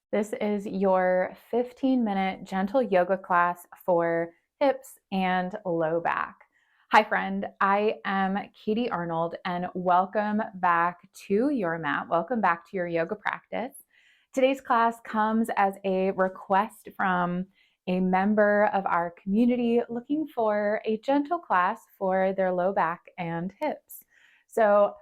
This is your 15-minute gentle yoga class for hips and low back. Hi, friend. I am Katie Arnold, and welcome back to your mat. Welcome back to your yoga practice. Today's class comes as a request from a member of our community looking for a gentle class for their low back and hips. So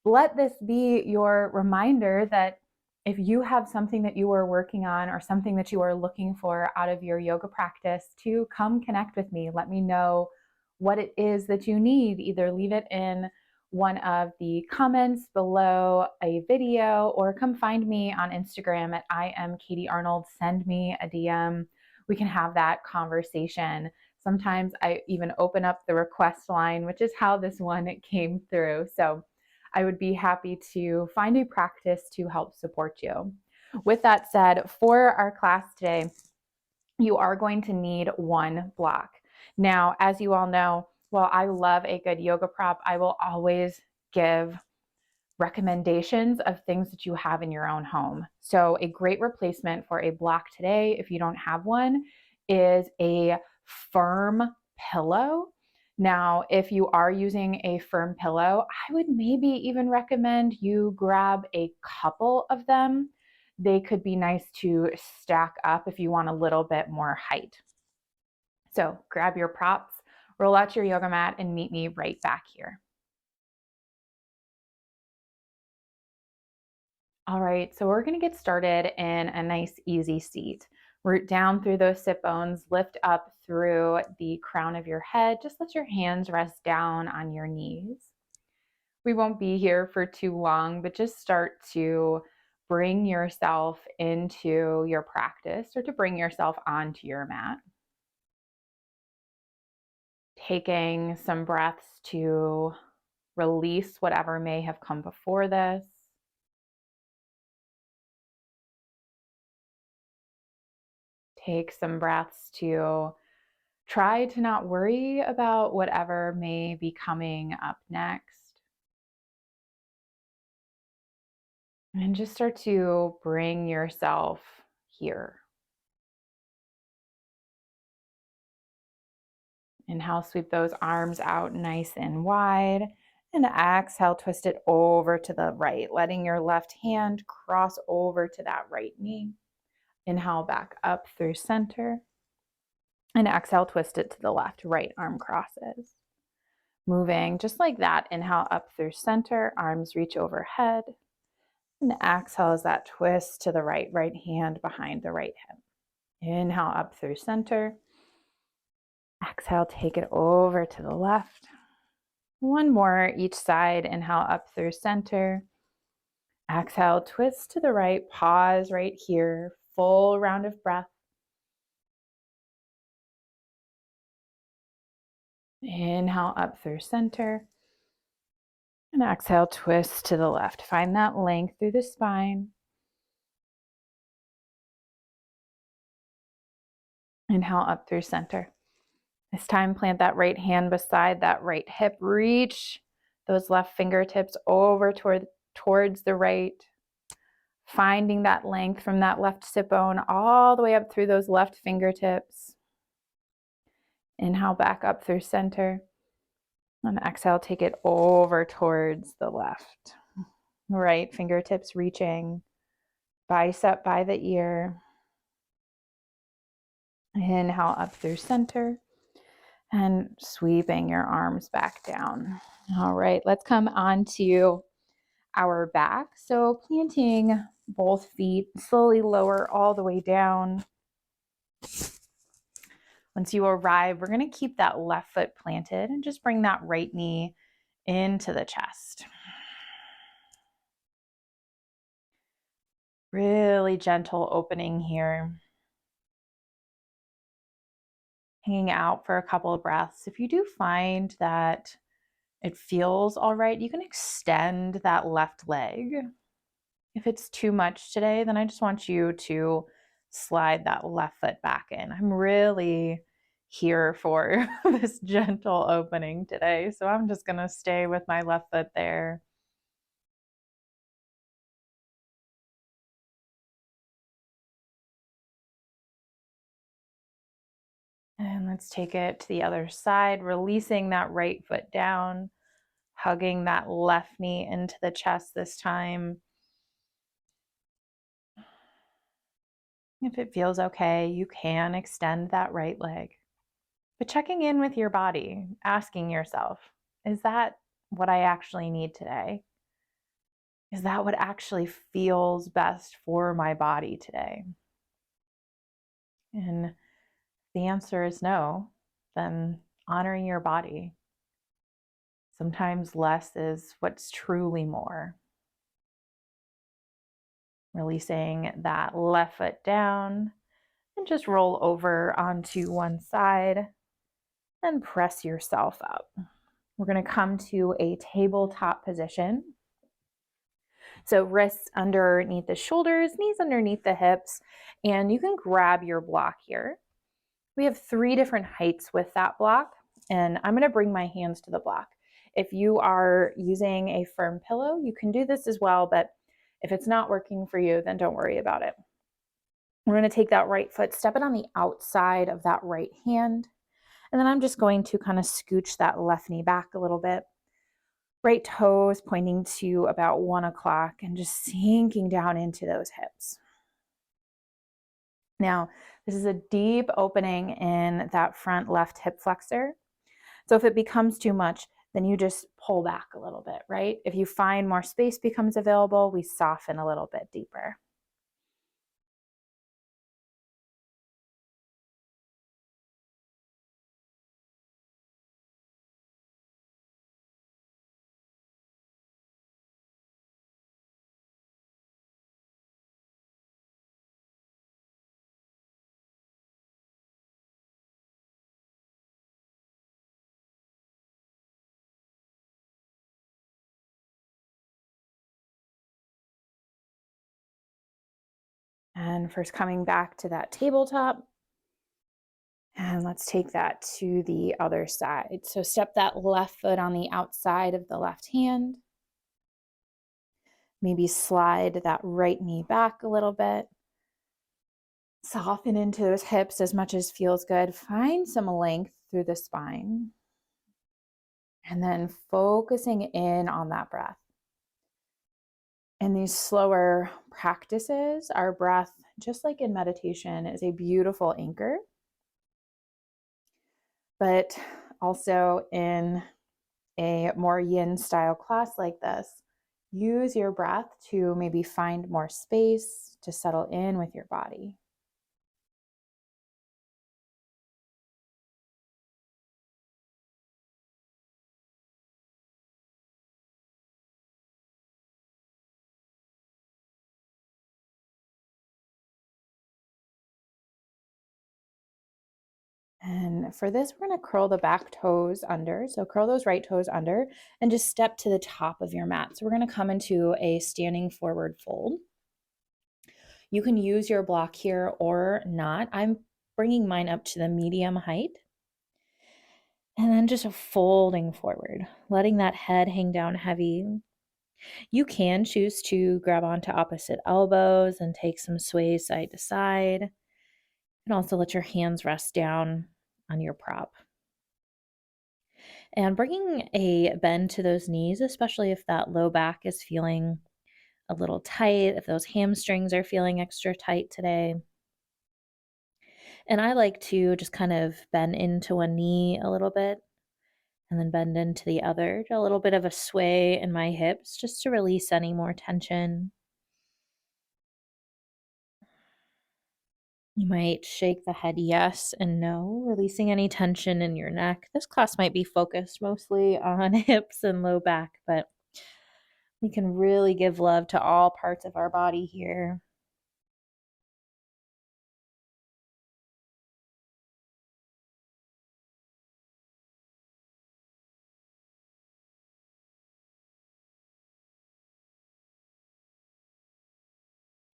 let this be your reminder that if you have something that you are working on or something that you are looking for out of your yoga practice, to come connect with me. Let me know what it is that you need. Either leave it in one of the comments below a video or come find me on Instagram at I am Katie Arnold. Send me a DM. We can have that conversation. Sometimes I even open up the request line, which is how this one came through. So I would be happy to find a practice to help support you. With that said, for our class today, you are going to need one block. Now, as you all know, while I love a good yoga prop, I will always give recommendations of things that you have in your own home. So a great replacement for a block today, if you don't have one, is a firm pillow. Now, if you are using a firm pillow, I would maybe even recommend you grab a couple of them. They could be nice to stack up if you want a little bit more height. So grab your props, roll out your yoga mat, and meet me right back here. All right, so we're going to get started in a nice easy seat. Root down through those sit bones, lift up through the crown of your head. Just let your hands rest down on your knees. We won't be here for too long, but just start to bring yourself into your practice or to bring yourself onto your mat. Taking some breaths to release whatever may have come before this. Take some breaths to try to not worry about whatever may be coming up next. And just start to bring yourself here. Inhale, sweep those arms out nice and wide. And exhale, twist it over to the right, letting your left hand cross over to that right knee. Inhale back up through center. And exhale, twist it to the left, right arm crosses. Moving just like that. Inhale up through center, arms reach overhead. And exhale as that twist to the right, right hand behind the right hip. Inhale up through center. Exhale, take it over to the left. One more each side. Inhale up through center. Exhale, twist to the right. Pause right here. Full round of breath. Inhale up through center. And exhale, twist to the left. Find that length through the spine. Inhale up through center. This time, plant that right hand beside that right hip. Reach those left fingertips over towards the right. Finding that length from that left sit bone all the way up through those left fingertips. Inhale back up through center. And exhale, take it over towards the left. Right fingertips reaching. Bicep by the ear. Inhale up through center. And sweeping your arms back down. All right, let's come on to our back. So planting both feet, slowly lower all the way down. Once you arrive, we're going to keep that left foot planted and just bring that right knee into the chest. Really gentle opening here. Hanging out for a couple of breaths. If you do find that it feels all right, you can extend that left leg. If it's too much today, then I just want you to slide that left foot back in. I'm really here for this gentle opening today, so I'm just going to stay with my left foot there. And let's take it to the other side, releasing that right foot down, hugging that left knee into the chest this time. If it feels okay, you can extend that right leg. But checking in with your body, asking yourself, is that what I actually need today? Is that what actually feels best for my body today? And if the answer is no, then honoring your body. Sometimes less is what's truly more. Releasing that left foot down and just roll over onto one side and press yourself up. We're going to come to a tabletop position. So wrists underneath the shoulders, knees underneath the hips, and you can grab your block here. We have 3 different heights with that block, and I'm going to bring my hands to the block. If you are using a firm pillow, you can do this as well, but if it's not working for you, then don't worry about it. We're going to take that right foot, step it on the outside of that right hand, and then I'm just going to kind of scooch that left knee back a little bit. Right toes pointing to about 1 o'clock and just sinking down into those hips. Now, this is a deep opening in that front left hip flexor. So if it becomes too much, then you just pull back a little bit, right? If you find more space becomes available, we soften a little bit deeper. And first coming back to that tabletop, and let's take that to the other side. So step that left foot on the outside of the left hand. Maybe slide that right knee back a little bit. Soften into those hips as much as feels good. Find some length through the spine. And then focusing in on that breath. In these slower practices, our breath, just like in meditation, is a beautiful anchor. But also in a more yin style class like this, use your breath to maybe find more space to settle in with your body. And for this, we're going to curl the back toes under. So curl those right toes under and just step to the top of your mat. So we're going to come into a standing forward fold. You can use your block here or not. I'm bringing mine up to the medium height. And then just folding forward, letting that head hang down heavy. You can choose to grab onto opposite elbows and take some sways side to side. And also let your hands rest down on your prop. And bringing a bend to those knees, especially if that low back is feeling a little tight, if those hamstrings are feeling extra tight today. And I like to just kind of bend into one knee a little bit and then bend into the other, a little bit of a sway in my hips just to release any more tension. You might shake the head yes and no, releasing any tension in your neck. This class might be focused mostly on hips and low back, but we can really give love to all parts of our body here.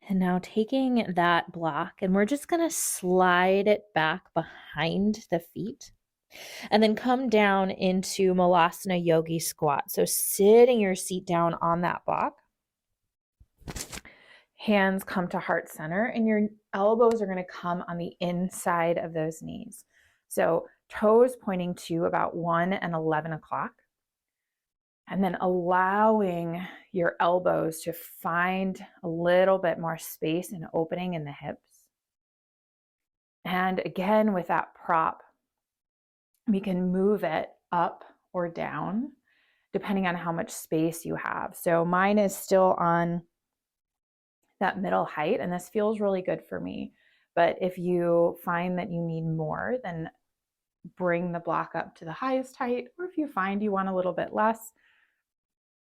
And now taking that block, and we're just going to slide it back behind the feet and then come down into Malasana Yogi Squat. So sitting your seat down on that block. Hands come to heart center and your elbows are going to come on the inside of those knees. So toes pointing to about 1 and 11 o'clock. And then allowing your elbows to find a little bit more space and opening in the hips. And again, with that prop, we can move it up or down depending on how much space you have. So mine is still on that middle height, and this feels really good for me. But if you find that you need more, then bring the block up to the highest height, or if you find you want a little bit less,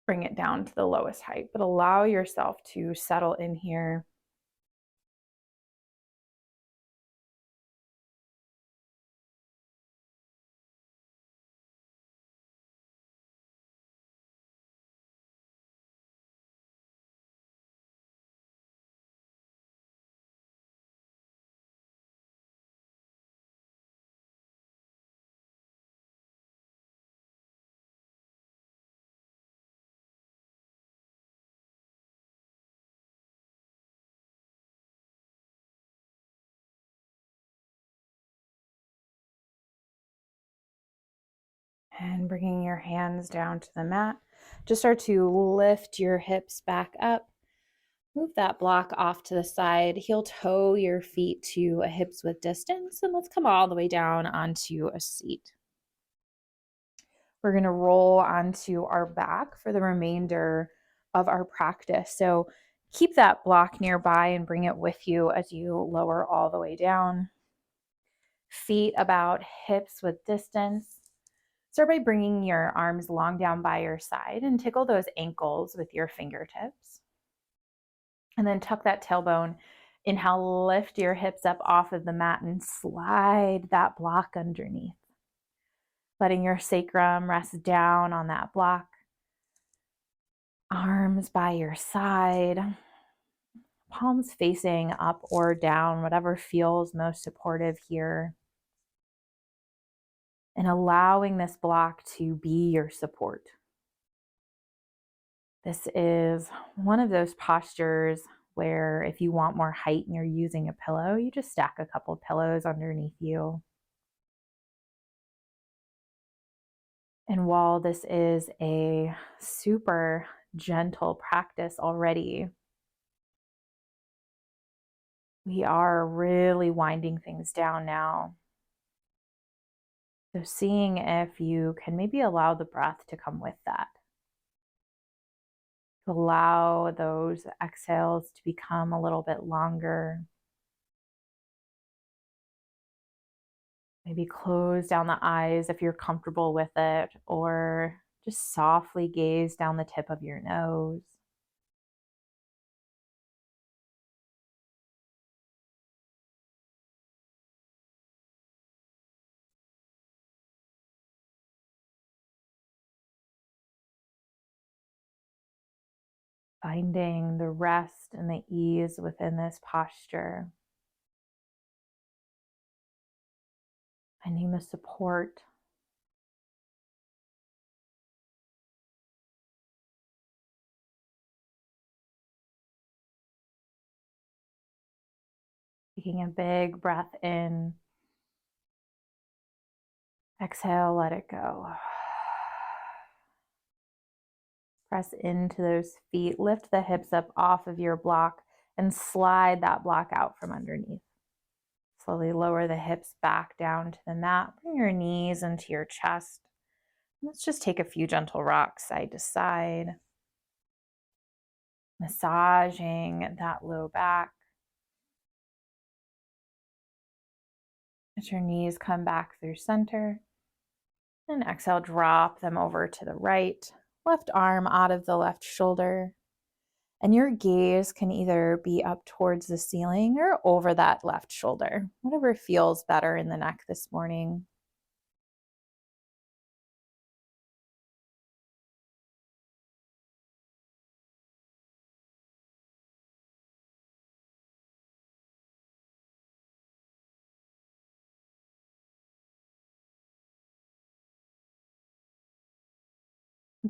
bring it down to the lowest height. But allow yourself to settle in here. And bringing your hands down to the mat, just start to lift your hips back up. Move that block off to the side. Heel toe your feet to a hips width distance, and let's come all the way down onto a seat. We're going to roll onto our back for the remainder of our practice. So keep that block nearby and bring it with you as you lower all the way down. Feet about hips width distance. Start by bringing your arms long down by your side and tickle those ankles with your fingertips. And then tuck that tailbone. Inhale, lift your hips up off of the mat and slide that block underneath. Letting your sacrum rest down on that block. Arms by your side. Palms facing up or down, whatever feels most supportive here. And allowing this block to be your support. This is one of those postures where if you want more height and you're using a pillow, you just stack a couple of pillows underneath you. And while this is a super gentle practice already, we are really winding things down now. So seeing if you can maybe allow the breath to come with that. Allow those exhales to become a little bit longer. Maybe close down the eyes if you're comfortable with it, or just softly gaze down the tip of your nose. Finding the rest and the ease within this posture. Finding the support. Taking a big breath in. Exhale, let it go. Press into those feet. Lift the hips up off of your block and slide that block out from underneath. Slowly lower the hips back down to the mat. Bring your knees into your chest. Let's just take a few gentle rocks side to side. Massaging that low back. Let your knees come back through center. And exhale, drop them over to the right. Left arm out of the left shoulder. And your gaze can either be up towards the ceiling or over that left shoulder, whatever feels better in the neck this morning.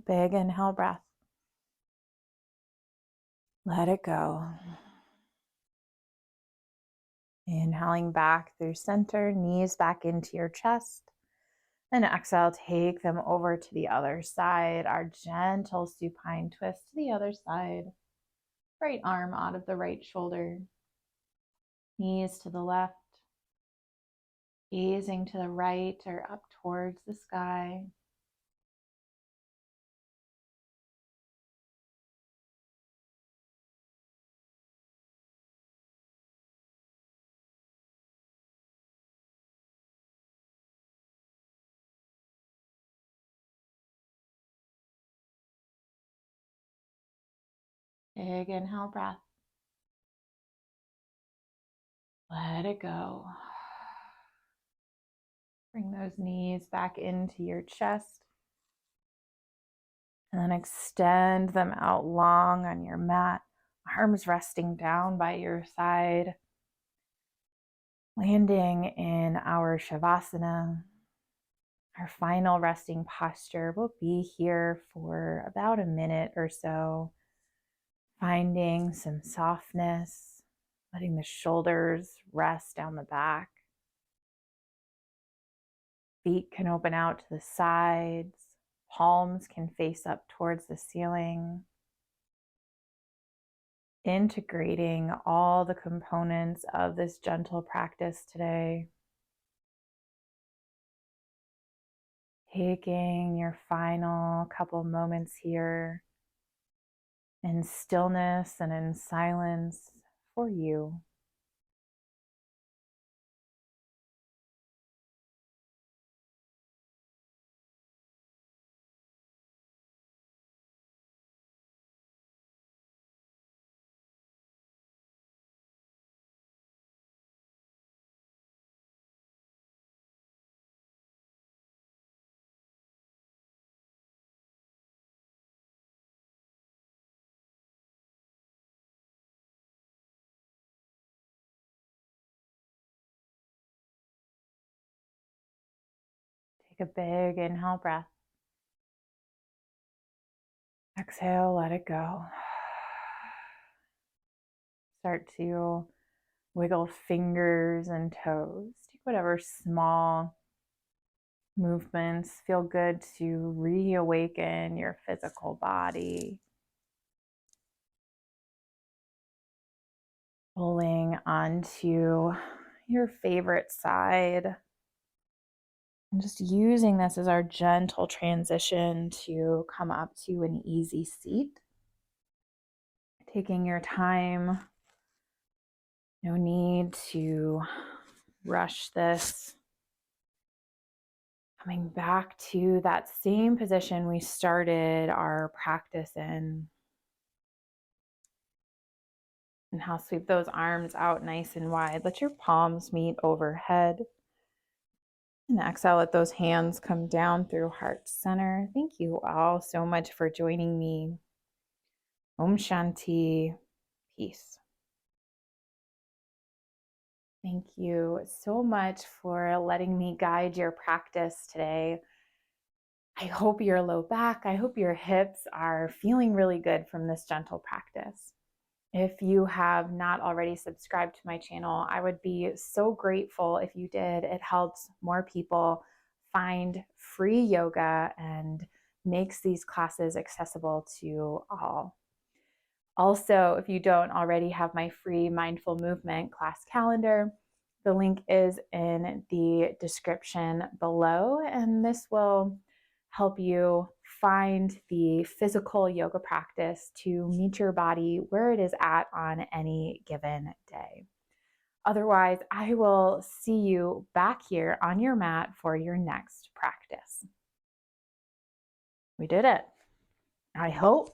Big inhale breath. Let it go. Inhaling back through center, knees back into your chest. And exhale, take them over to the other side. Our gentle supine twist to the other side. Right arm out of the right shoulder. Knees to the left. Gazing to the right or up towards the sky. Big inhale breath. Let it go. Bring those knees back into your chest. And then extend them out long on your mat. Arms resting down by your side. Landing in our Shavasana. Our final resting posture will be here for about a minute or so. Finding some softness. Letting the shoulders rest down the back. Feet can open out to the sides. Palms can face up towards the ceiling. Integrating all the components of this gentle practice today. Taking your final couple moments here in stillness and in silence for you. Take a big inhale breath. Exhale, let it go. Start to wiggle fingers and toes. Take whatever small movements feel good to reawaken your physical body. Pulling onto your favorite side. And just using this as our gentle transition to come up to an easy seat. Taking your time. No need to rush this. Coming back to that same position we started our practice in. And now sweep those arms out nice and wide. Let your palms meet overhead. And exhale, let those hands come down through heart center. Thank you all so much for joining me. Om Shanti, peace. Thank you so much for letting me guide your practice today. I hope your low back, I hope your hips are feeling really good from this gentle practice. If you have not already subscribed to my channel, I would be so grateful if you did. It helps more people find free yoga and makes these classes accessible to all. Also, if you don't already have my free mindful movement class calendar, the link is in the description below, and this will help you find the physical yoga practice to meet your body where it is at on any given day. Otherwise, I will see you back here on your mat for your next practice. We did it. I hope.